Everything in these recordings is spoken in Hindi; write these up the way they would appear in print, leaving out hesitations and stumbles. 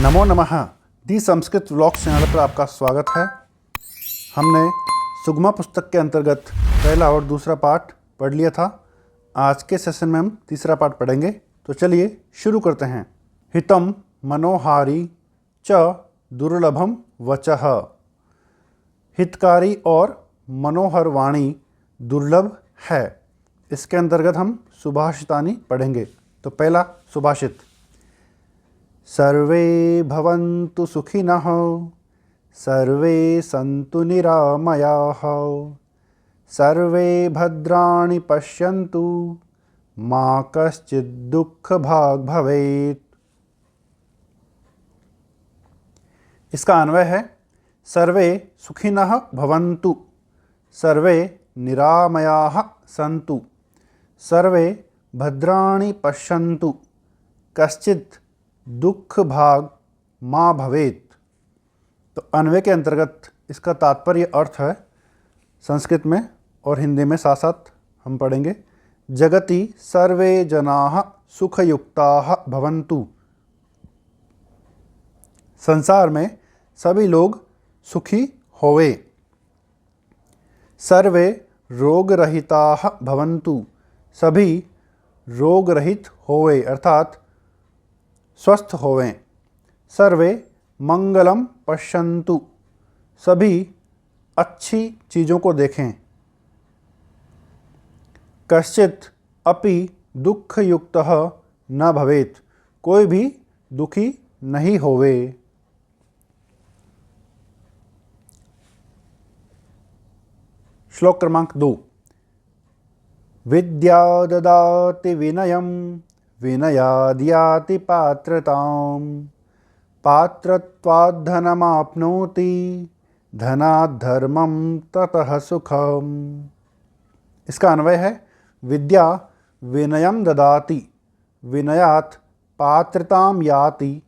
नमो नमः। दी संस्कृत व्लॉग चैनल पर आपका स्वागत है। हमने सुगमा पुस्तक के अंतर्गत पहला और दूसरा पाठ पढ़ लिया था। आज के सेशन में हम तीसरा पाठ पढ़ेंगे। तो चलिए शुरू करते हैं। हितम मनोहारी च दुर्लभम वचः। हितकारी और मनोहर वाणी दुर्लभ है। इसके अंतर्गत हम सुभाषितानि पढ़ेंगे। तो पहला सुभाषित। सर्वे भवन्तु सुखिनः सर्वे सन्तु निरामयाः सर्वे भद्राणि पश्यन्तु मा कश्चित् दुःखभाग् भवेत्। इसका अन्वय है सर्वे सुखिनः भवन्तु सर्वे निरामयाः सन्तु सर्वे भद्राणि पश्यन्तु कश्चित् दुख भाग माँ भवेत। तो अन्वय के अंतर्गत इसका तात्पर्य अर्थ है संस्कृत में और हिंदी में साथ साथ हम पढ़ेंगे। जगति सर्वे जनाः सुखयुक्ताः भवन्तु। संसार में सभी लोग सुखी होवे। सर्वे रोगरहिताः भवन्तु। सभी रोग रहित होवे अर्थात स्वस्थ होवें। सर्वे मंगलम पश्यन्तु। सभी अच्छी चीज़ों को देखें। कश्चित् अपि दुःखयुक्तः न भवेत्। कोई भी दुखी नहीं होवे। श्लोक क्रमांक 2। विद्या ददाति विनयम् विनयाद् याति पात्रतां पात्रत्वाद् धनमाप्नोति धनाद् धर्मं ततः सुखम्। इसका अन्वय है विद्या विनयं ददाति विनयात् पात्रतां याति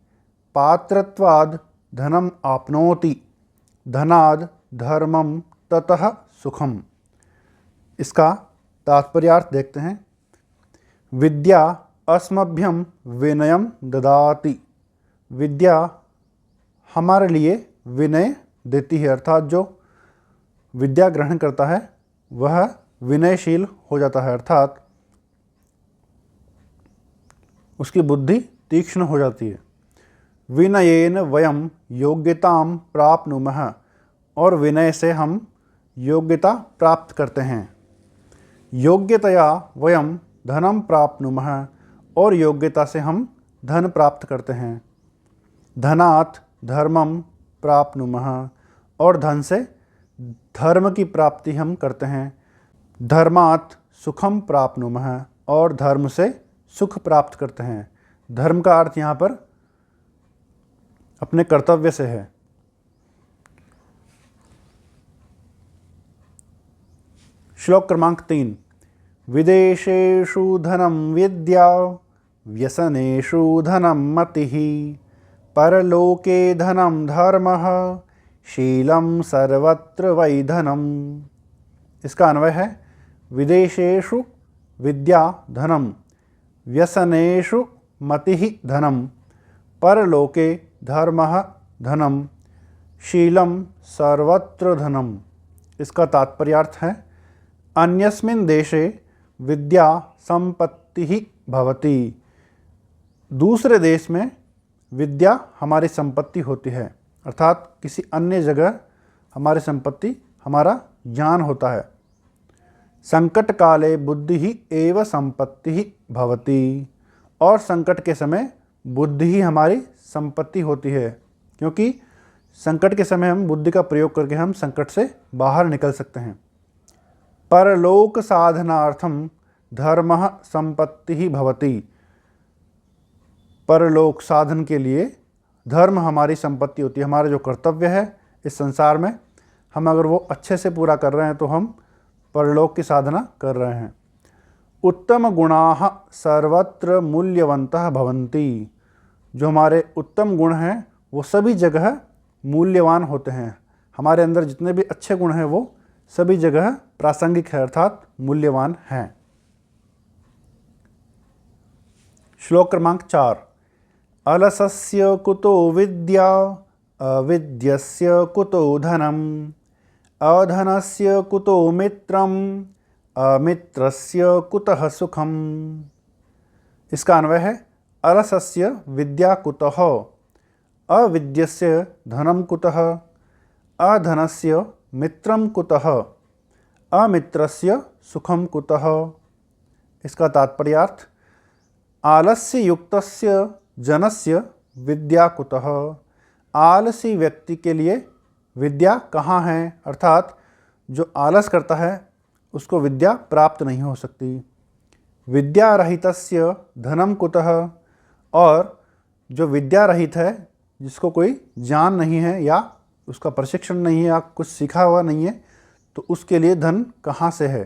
पात्रत्वाद् धनम् आप्नोति धनाद् धर्मं ततः सुखम्। इसका तात्पर्यार्थ देखते हैं। विद्या अस्मभ्यं विनयम ददाति। विद्या हमारे लिए विनय देती है अर्थात जो विद्या ग्रहण करता है वह विनयशील हो जाता है अर्थात उसकी बुद्धि तीक्ष्ण हो जाती है। विनयेन वयम योग्यतां प्राप्नुमः। और विनय से हम योग्यता प्राप्त करते हैं। योग्यतया वयम धनम प्राप्नुमः। और योग्यता से हम धन प्राप्त करते हैं। धनात् धर्मम प्राप्नुमः। और धन से धर्म की प्राप्ति हम करते हैं। धर्मात् सुखम प्राप्नुमः। और धर्म से सुख प्राप्त करते हैं। धर्म का अर्थ यहाँ पर अपने कर्तव्य से है। श्लोक क्रमांक 3। विदेशेषु धनं विद्या व्यसनेषु धनं मतिः परलोके धनं धर्मः शीलं सर्वत्र वै धनम्। इसका अन्वय है विदेशेषु विद्या धनं व्यसनेषु मतिः धनं परलोके धर्मः धनं शीलं सर्वत्र धनम्। इसका तात्पर्यार्थ है अन्यस्मिन् देशे विद्या संपत्तिः भवति। दूसरे देश में विद्या हमारी संपत्ति होती है अर्थात किसी अन्य जगह हमारी संपत्ति हमारा ज्ञान होता है। संकट काले बुद्धि ही एव संपत्ति भवति। और संकट के समय बुद्धि ही हमारी संपत्ति होती है क्योंकि संकट के समय हम बुद्धि का प्रयोग करके हम संकट से बाहर निकल सकते हैं। परलोक साधनार्थम धर्मः संपत्ति भवति। परलोक साधन के लिए धर्म हमारी संपत्ति होती है। हमारा जो कर्तव्य है इस संसार में हम अगर वो अच्छे से पूरा कर रहे हैं तो हम परलोक की साधना कर रहे हैं। उत्तम गुणाः सर्वत्र मूल्यवन्तः भवन्ति। जो हमारे उत्तम गुण हैं वो सभी जगह मूल्यवान होते हैं। हमारे अंदर जितने भी अच्छे गुण हैं वो सभी जगह प्रासंगिक है अर्थात मूल्यवान हैं। श्लोक क्रमांक 4। अलसस्य कुतो विद्या अविद्यस्य कुतो धनम अधनस्य कुतो मित्रम अमित्रस्य कुतः सुखम। इसका अन्वय है अलसस्य विद्या कुतः अविद्यस्य धनम कुतः अधनस्य मित्रम कुतः अमित्रस्य सुखम कुतः। इसका तात्पर्यार्थ आलस्य युक्तस्य जनस्य विद्या कुतः। आलसी व्यक्ति के लिए विद्या कहाँ है, अर्थात जो आलस करता है उसको विद्या प्राप्त नहीं हो सकती। विद्या रहितस्य धनम कुतः, और जो विद्या रहित है, जिसको कोई ज्ञान नहीं है या उसका प्रशिक्षण नहीं है या कुछ सीखा हुआ नहीं है, तो उसके लिए धन कहाँ से है,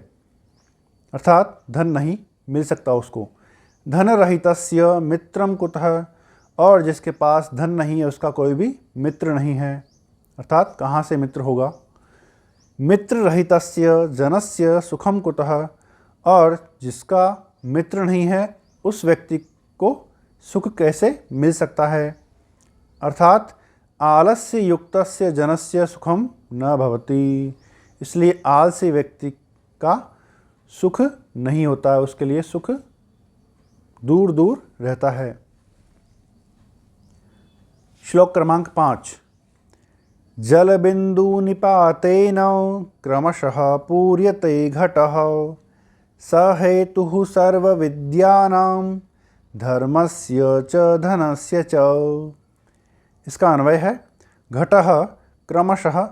अर्थात धन नहीं मिल सकता उसको। धन रहितस्य मित्रम कुतः, और जिसके पास धन नहीं है उसका कोई भी मित्र नहीं है, अर्थात कहाँ से मित्र होगा। मित्र रहितस्य जनस्य सुखम कुतः, और जिसका मित्र नहीं है उस व्यक्ति को सुख कैसे मिल सकता है, अर्थात आलस्य युक्तस्य जनस्य सुखम न भवति। इसलिए आलसी व्यक्ति का सुख नहीं होता है, उसके लिए सुख दूर दूर रहता है। श्लोक क्रमांक 5। जलबिंदु निपातेन क्रमशः पूर्यते घटः स हेतुः सर्वविद्यानां धर्मस्य च धनस्य च। इसका अन्वय है घटः क्रमशः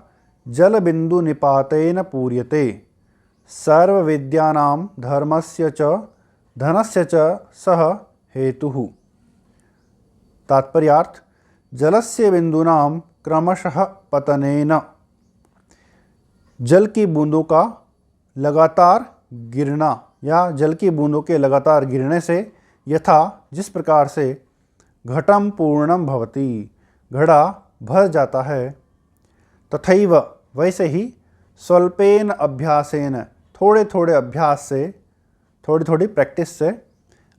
जलबिंदु निपातेन पूर्यते सर्वविद्यानां धर्मस्य च धनस्य च सः हेतुः। तात्पर्यार्थ जलस्य बिंदूनां क्रमशः पतनेन, जल की बूंदों का लगातार गिरना या जल की बूंदों के लगातार गिरने से, यथा जिस प्रकार से घटम पूर्णम भवति, घड़ा भर जाता है, तथैव वैसे ही स्वल्पेन अभ्यासेन, थोड़े थोड़े अभ्यास से, थोड़ी थोड़ी प्रैक्टिस से,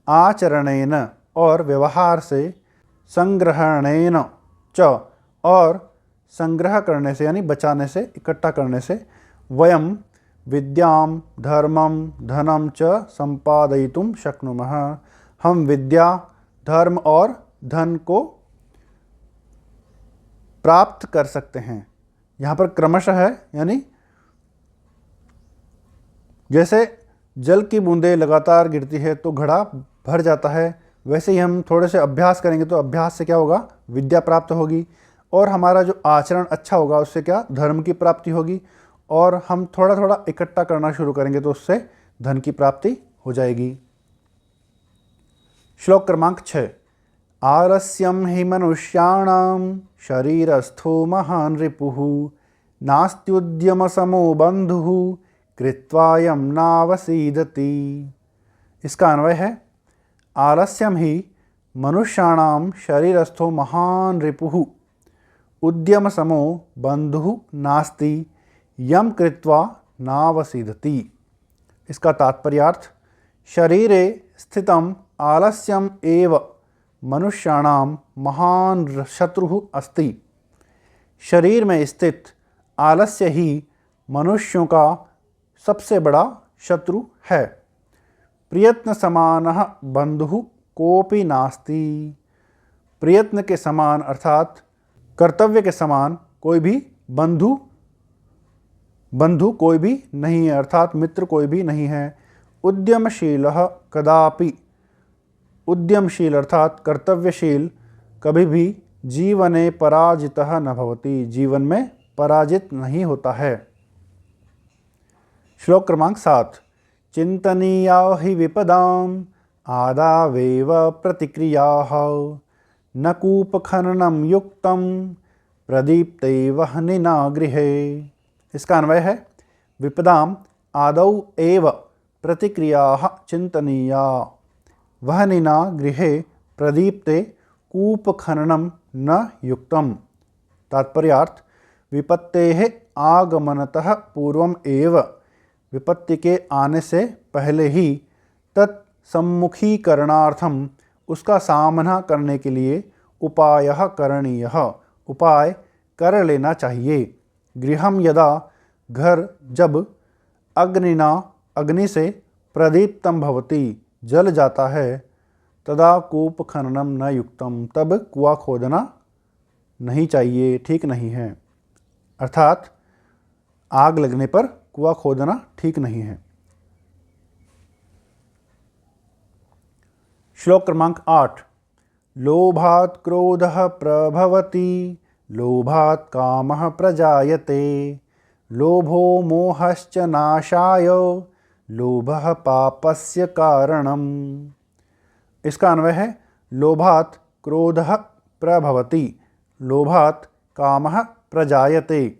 आचरणेन और व्यवहार से, संग्रहणेन च और संग्रह करने से यानी बचाने से, इकट्ठा करने से, वयम विद्याम धर्मम धनम च संपादयितुम शक्नुमः, हम विद्या धर्म और धन को प्राप्त कर सकते हैं। यहाँ पर क्रमशः है, यानी जैसे जल की बूंदें लगातार गिरती है तो घड़ा भर जाता है, वैसे ही हम थोड़े से अभ्यास करेंगे तो अभ्यास से क्या होगा, विद्या प्राप्त होगी, और हमारा जो आचरण अच्छा होगा उससे क्या, धर्म की प्राप्ति होगी, और हम थोड़ा थोड़ा इकट्ठा करना शुरू करेंगे तो उससे धन की प्राप्ति हो जाएगी। श्लोक क्रमांक 6। आलस्यम हि मनुष्याणां शरीरस्थो महान् रिपुः नास्त्युद्यम समो बंधुः कृत्वायं नावसीदति। इसका अन्वय है आलस्यम ही मनुष्याणां शरीरस्थो महान् रिपुः उद्यम समो बंधुः नास्ति यम कृत्वा नावसीदति। इसका तात्पर्यार्थ शरीरे स्थितम आलस्यम एव मनुष्याणां महान् शत्रुः अस्ति। शरीर में स्थित आलस्य ही मनुष्यों का सबसे बड़ा शत्रु है। प्रयत्न समानः बंधुः कोपि नास्ति। प्रयत्न के समान अर्थात कर्तव्य के समान कोई भी बंधु कोई भी नहीं है, अर्थात मित्र कोई भी नहीं है। उद्यमशीलः कदापि, उद्यमशील अर्थात कर्तव्यशील कभी भी जीवने पराजितः न भवति, जीवन में पराजित नहीं होता है। श्लोक क्रमांक 7। चिंतनीया हि विपदाम आदावेव प्रतिक्रियाः न कूपखननं युक्तं प्रदीप्ते वह्निना गृहे। इसका अन्वय है विपदाम आदौ एव प्रतिक्रियाः चिंतनीया वह्निना गृहे प्रदीप्ते कूपखननं न युक्तम्। तात्पर्यार्थ विपत्तेः आगमनतः पूर्वम एव, विपत्ति के आने से पहले ही, तत्सम्मुखीकरणार्थम उसका सामना करने के लिए, उपायः करणीयः, उपाय कर लेना चाहिए। गृहं यदा, घर जब, अग्निना, अग्नि से, प्रदीप्तं भवति, जल जाता है, तदा कूप खननम न युक्तम, तब कुआं खोदना नहीं चाहिए, ठीक नहीं है। अर्थात आग लगने पर कुआं खोदना ठीक नहीं है। श्लोक क्रमांक 8। लोभात् क्रोधः प्रभवति, लोभात् कामः प्रजायते, लोभो मोहश्च नाशाय, लोभः पापस्य कारणम्। इसका अन्वय है लोभात् क्रोधः प्रभवति, लोभात् कामः प्रजायते,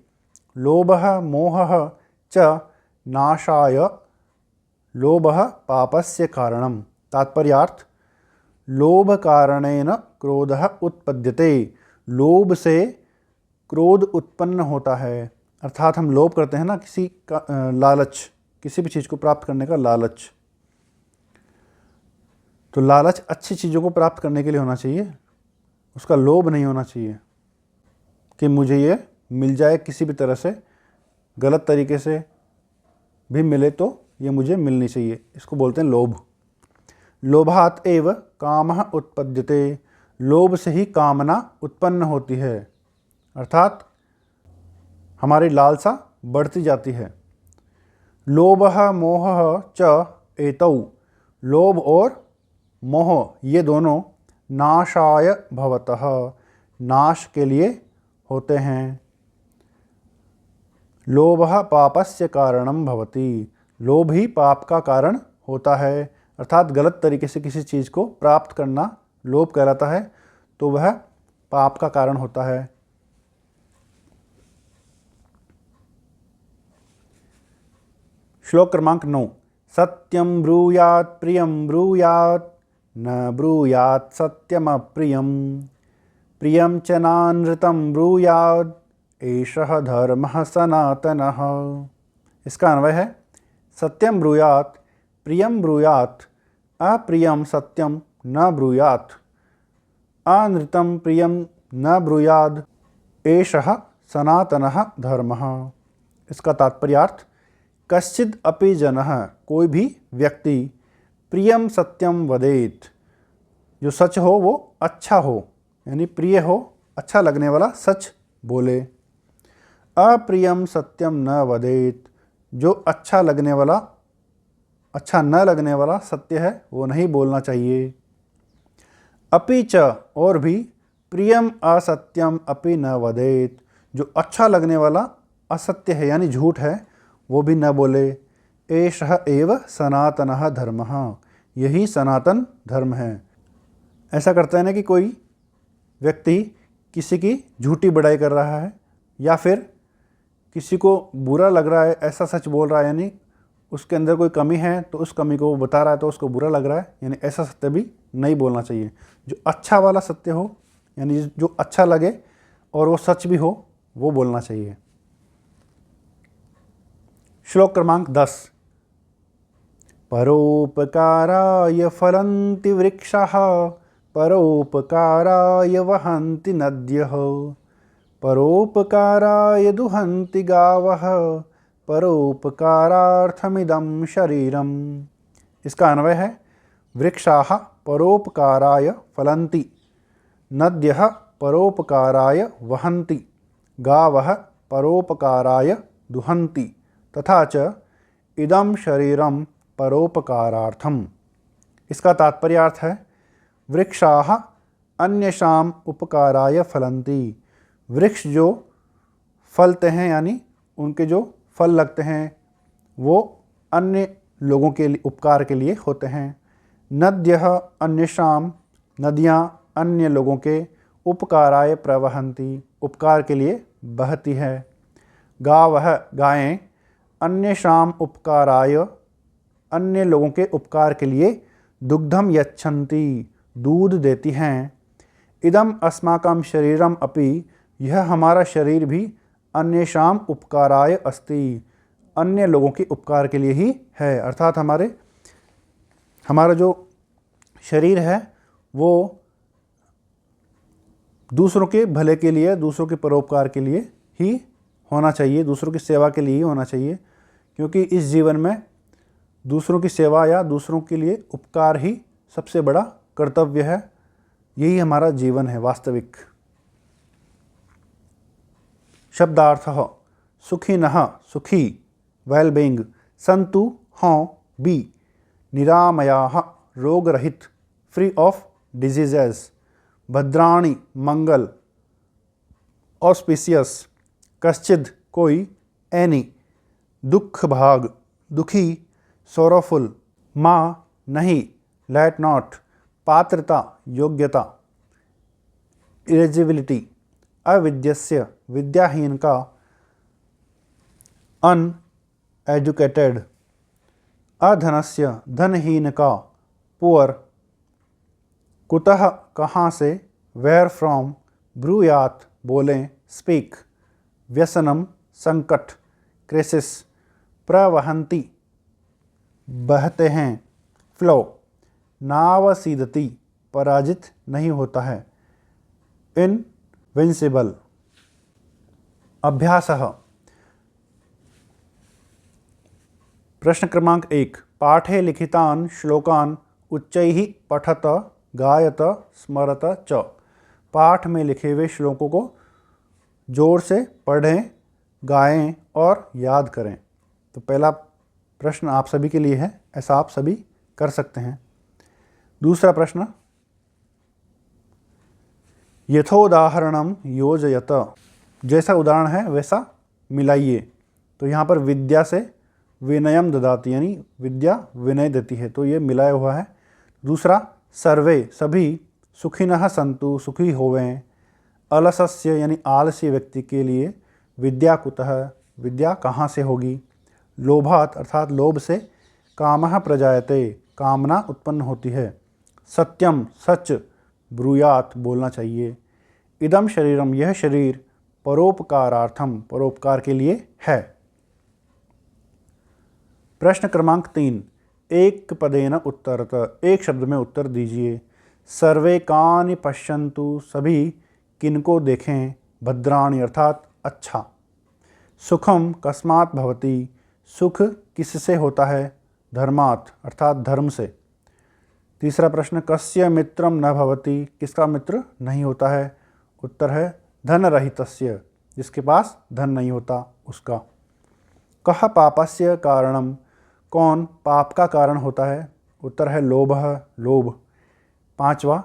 लोभः मोहः च नाशाय, लोभः पापस्य कारणम्। तात्पर्यार्थ, लोभ कारणेन क्रोधः उत्पद्यते, लोभ से क्रोध उत्पन्न होता है। अर्थात हम लोभ करते हैं ना, किसी का लालच, किसी भी चीज़ को प्राप्त करने का लालच। तो लालच अच्छी चीज़ों को प्राप्त करने के लिए होना चाहिए, उसका लोभ नहीं होना चाहिए कि मुझे ये मिल जाए किसी भी तरह से, गलत तरीके से भी मिले तो ये मुझे मिलनी चाहिए। इसको बोलते हैं लोभ। लोभात् एव कामः उत्पद्यते, लोभ से ही कामना उत्पन्न होती है, अर्थात हमारी लालसा बढ़ती जाती है। लोभः मोहः च एतौ, लोभ और मोह ये दोनों नाशाय भवतः, नाश के लिए होते हैं। लोभः पापस्य कारणं भवति, लोभ ही पाप का कारण होता है। अर्थात गलत तरीके से किसी चीज़ को प्राप्त करना लोभ कहलाता है, तो वह पाप का कारण होता है। श्लोक क्रमांक 9। सत्यं ब्रूयात् प्रियं ब्रूयात्, न ब्रूयात् सत्यमप्रियं, प्रियं च नानृतं ब्रूयात्, एषः धर्मः सनातनः। इसका अन्वय है सत्यं ब्रूयात् प्रियं ब्रूयात्, अप्रियं सत्यं न ब्रूयात्, अनृतं प्रियं न ब्रूयात्, एषः सनातनः धर्मः। इसका तात्पर्यार्थ, कश्चिद् अपि जनः, कोई भी व्यक्ति, प्रियं सत्यं वदेत्, जो सच हो वो अच्छा हो, यानी प्रिय हो, अच्छा लगने वाला सच बोले। अप्रियं सत्यं न वदेत्, जो अच्छा लगने वाला, अच्छा न लगने वाला सत्य है वो नहीं बोलना चाहिए। अपि च, और भी, प्रियम असत्यम अपि न वदेत्, जो अच्छा लगने वाला असत्य है यानी झूठ है वो भी न बोले। एषः एव सनातनः धर्मः, यही सनातन धर्म है। ऐसा करता है ना कि कोई व्यक्ति किसी की झूठी बड़ाई कर रहा है या फिर किसी को बुरा लग रहा है, ऐसा सच बोल रहा है, यानी उसके अंदर कोई कमी है तो उस कमी को वो बता रहा है तो उसको बुरा लग रहा है, यानी ऐसा सत्य भी नहीं बोलना चाहिए। जो अच्छा वाला सत्य हो, यानी जो अच्छा लगे और वो सच भी हो, वो बोलना चाहिए। श्लोक क्रमांक 10। परोपकाराय फलन्ति वृक्षाः, परोपकाराय वहन्ति नद्यः, परोपकाराय दुहन्ति गावः, परोपकारार्थमिदं शरीरम्। इसका अन्वय है वृक्षाः परोपकाराय फलन्ति, नद्यः परोपकाराय वहन्ति, गावः परोपकाराय दुहन्ति, तथा च इदं शरीरं परोपकारार्थम्। इसका तात्पर्यार्थ है वृक्षाः अन्येषाम् उपकाराय फलन्ति, वृक्ष जो फलते हैं यानी उनके जो फल लगते हैं वो अन्य लोगों के लिए, उपकार के लिए होते हैं। नद्यः अन्येषाम्, नदियाँ अन्य लोगों के, उपकाराय प्रवहन्ति, उपकार के लिए बहती है। गावः, गायें, अन्येषाम् उपकाराय, अन्य लोगों के उपकार के लिए, दुग्धम यच्छन्ति, दूध देती हैं। इदम अस्माकं शरीरम अपि, यह हमारा शरीर भी, अन्येषाम् उपकाराय अस्ति, अन्य लोगों के उपकार के लिए ही है। अर्थात हमारा जो शरीर है वो दूसरों के भले के लिए, दूसरों के परोपकार के लिए ही होना चाहिए, दूसरों की सेवा के लिए ही होना चाहिए, क्योंकि इस जीवन में दूसरों की सेवा या दूसरों के लिए उपकार ही सबसे बड़ा कर्तव्य है। यही हमारा जीवन है वास्तविक। शब्दार्थः सुखिनः सुखी वेल-बीइंग, सन्तु हों बी निरामयाः रोगरहित फ्री ऑफ डिजीजेस, भद्राणि मंगल ऑस्पिशियस, कश्चिद कोई, एनी दुख भाग दुखी सोरोफुल, माँ नहीं लेट नॉट, पात्रता योग्यता एलिजिबिलिटी, अविद्यस्य विद्याहीन का, अनएजुकेटेड, अधनस्य धनहीन का, पुअर, कुतः कहाँ से, वेयर फ्रॉम, ब्रूयात बोलें, स्पीक, व्यसनम संकट, क्रिसिस, प्रवहंती बहते हैं, फ्लो, नावसीदति पराजित नहीं होता है, इनविंसिबल। अभ्यासः प्रश्न क्रमांक 1, पाठे लिखितान् श्लोकान् उच्चैः पठत गायत स्मरत च। पाठ में लिखे हुए श्लोकों को जोर से पढ़ें, गाएं और याद करें। तो पहला प्रश्न आप सभी के लिए है, ऐसा आप सभी कर सकते हैं। दूसरा प्रश्न, यथोदाहरणम योजयत, जैसा उदाहरण है वैसा मिलाइए। तो यहाँ पर विद्या से विनयम ददाति, यानी विद्या विनय देती है, तो ये मिलाया हुआ है। दूसरा, सर्वे सभी, सुखिनः सन्तु सुखी होवें, अलसस्य यानी आलसी व्यक्ति के लिए, विद्या कुतः विद्या कहाँ से होगी, लोभात अर्थात लोभ से, कामः प्रजायते कामना उत्पन्न होती है, सत्यम सच, ब्रूयात बोलना चाहिए, इदम शरीरम यह शरीर, परोपकारार्थम परोपकार के लिए है। प्रश्न क्रमांक 3, एक पदेन उत्तरत, एक शब्द में उत्तर दीजिए। सर्वे कानि पश्यन्तु सभी किनको देखें, भद्राणि अर्थात अच्छा, सुखम कस्मात् भवति सुख किससे होता है, धर्मात् अर्थात धर्म से। तीसरा प्रश्न, कस्य मित्रम न भवति किसका मित्र नहीं होता है, उत्तर है धनरहितस्य जिसके पास धन नहीं होता उसका। कः पापस्य कारणम कौन पाप का कारण होता है, उत्तर है लोभः लोभ। पांचवा,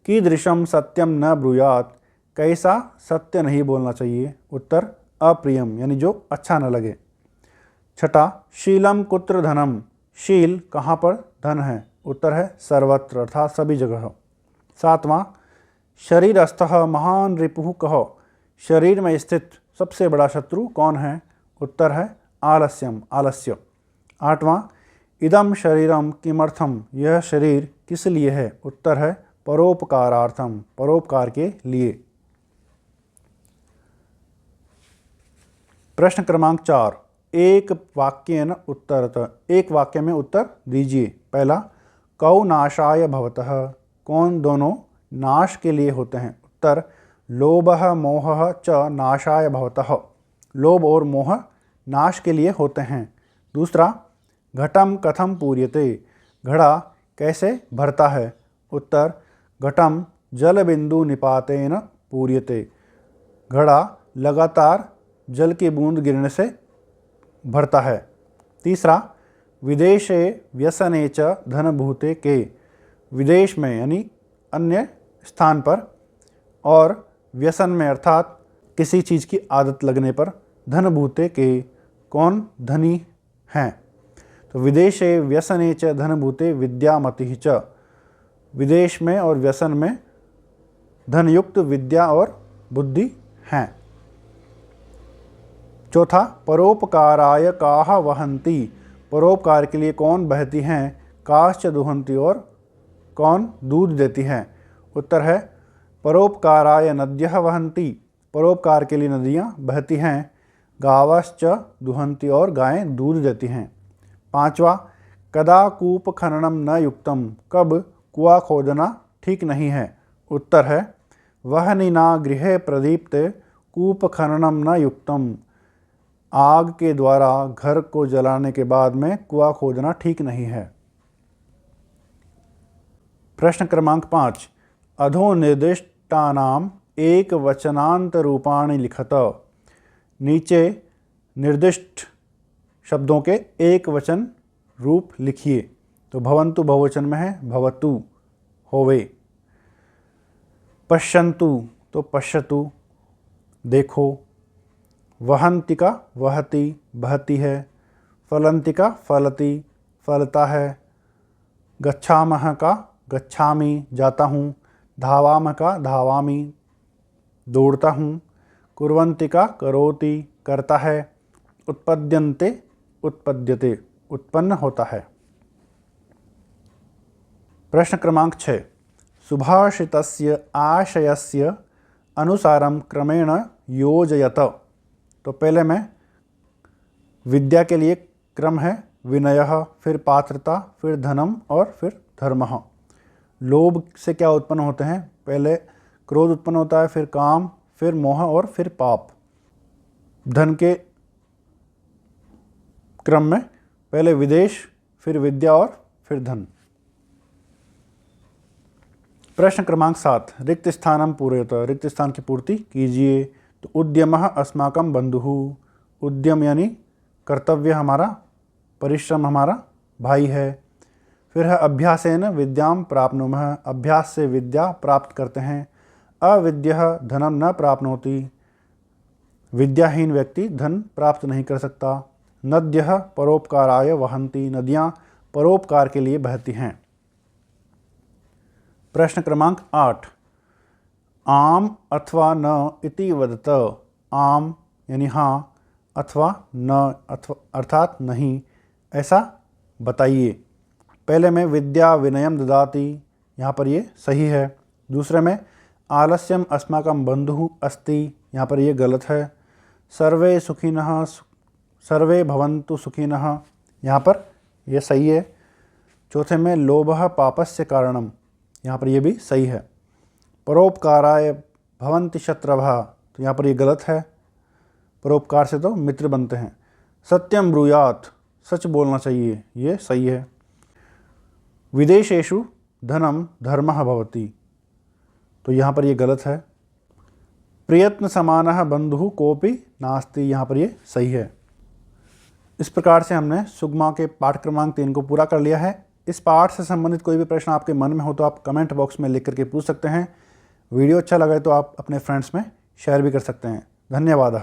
कीदृशम सत्यम न ब्रूयात कैसा सत्य नहीं बोलना चाहिए, उत्तर अप्रियम यानी जो अच्छा न लगे। छठा, शीलम कुत्र धनम शील कहाँ पर धन है, उत्तर है सर्वत्र अर्थात सभी जगह। सातवां, शरीरस्थः महान रिपुः कहो शरीर में स्थित सबसे बड़ा शत्रु कौन है, उत्तर है आलस्यम आलस्य। आठवां, इदम शरीरम किमर्थम यह शरीर किस लिए है, उत्तर है परोपकारार्थम परोपकार के लिए। प्रश्न क्रमांक 4, एक वाक्येन उत्तरत, एक वाक्य में उत्तर दीजिए। पहला, कौ नाशाय भवतः कौन दोनों नाश के लिए होते हैं, उत्तर लोभः मोहः च नाशाय भवतः लोभ और मोह नाश के लिए होते हैं। दूसरा, घटम कथम पूर्यते घड़ा कैसे भरता है, उत्तर घटम जल बिंदु निपातेन पूर्यते घड़ा लगातार जल की बूंद गिरने से भरता है। तीसरा, विदेशे व्यसने च धनभूते के विदेश में यानी अन्य स्थान पर और व्यसन में अर्थात किसी चीज़ की आदत लगने पर धनभूते के कौन धनी हैं, तो विदेशे व्यसने च धनभूते विद्यामतिः च विदेश में और व्यसन में धनयुक्त विद्या और बुद्धि हैं। चौथा, परोपकाराय काः वहन्ति परोपकार के लिए कौन बहती हैं, काश्च दुहन्ति और कौन दूध देती हैं, उत्तर है परोपकाराय नद्यः वहन्ति परोपकार के लिए नदियाँ बहती हैं, गावश्च दुहन्ति और गायें दूध देती हैं। पांचवा, कदा कूप खननम न युक्तम कब कुआं खोदना ठीक नहीं है, उत्तर है वह्निना गृहे प्रदीप्ते कूप खननम न युक्तम। आग के द्वारा घर को जलाने के बाद में कुआं खोदना ठीक नहीं है। प्रश्न क्रमांक 5, अधो निर्दिष्टानाम एक वचनांत रूपाणि लिखत। नीचे निर्दिष्ट शब्दों के एक वचन रूप लिखिए। तो भवन्तु बहुवचन में है, भवतु होवे। पश्यन्तु तो पश्यतु देखो। वहन्ति का वहति बहती है। फलन्ति का फलति फलता है। गच्छामः का गच्छामि जाता हूँ। धावामः का धावामि दौड़ता हूँ। कुर्वन्ति का करोति करता है। उत्पद्यन्ते उत्पद्यते उत्पन्न होता है। प्रश्न क्रमांक 6, सुभाषितस्य आशयस्य अनुसारं क्रमेण योजयत। तो पहले में विद्या के लिए क्रम है विनयः, फिर पात्रता, फिर धनम और फिर धर्मः। लोभ से क्या उत्पन्न होते हैं? पहले क्रोध उत्पन्न होता है, फिर काम, फिर मोह और फिर पाप। धन के क्रम में पहले विदेश, फिर विद्या और फिर धन। प्रश्न क्रमांक 7, रिक्त स्थानम पूरयत। रिक्त स्थान की पूर्ति कीजिए। तो उद्यमः अस्माकं बंधुः। उद्यम यानी कर्तव्य हमारा, परिश्रम हमारा भाई है। फिर है अभ्यासेन विद्याम प्राप्नुमः। अभ्यास से विद्या प्राप्त करते हैं। अविद्यः धनम न प्राप्नोति। विद्याहीन व्यक्ति धन प्राप्त नहीं कर सकता। नद्यः परोपकाराय वहन्ति। नदियाँ परोपकार के लिए बहती हैं। प्रश्न क्रमांक 8, आम अथवा न इति वदत। आम यानी हाँ, अथवा न अर्थात नहीं, ऐसा बताइए। पहले में विद्या विनयम ददाति, यहाँ पर ये सही है। दूसरे में आलस्यम अस्माकं बंधुः अस्ति, यहाँ पर ये गलत है। सर्वे सुखिनः सर्वे भवन्तु सुखिनः, यहाँ पर ये सही है। चौथे में लोभः पापस्य कारणम, यहाँ पर ये भी सही है। परोपकाराय भवन्ति शत्रवः, तो यहाँ पर ये गलत है। परोपकार से तो मित्र बनते हैं। सत्यम ब्रूयात, सच बोलना चाहिए, ये सही है। विदेशेषु धनम धर्मः भवति, तो यहाँ पर ये गलत है। प्रयत्न समानः बंधुः कोपि नास्ति, यहाँ पर ये सही है। इस प्रकार से हमने सुगमा के पाठ क्रमांक 3 को पूरा कर लिया है। इस पाठ से संबंधित कोई भी प्रश्न आपके मन में हो तो आप कमेंट बॉक्स में लिख करके पूछ सकते हैं। वीडियो अच्छा लगे तो आप अपने फ्रेंड्स में शेयर भी कर सकते हैं। धन्यवाद।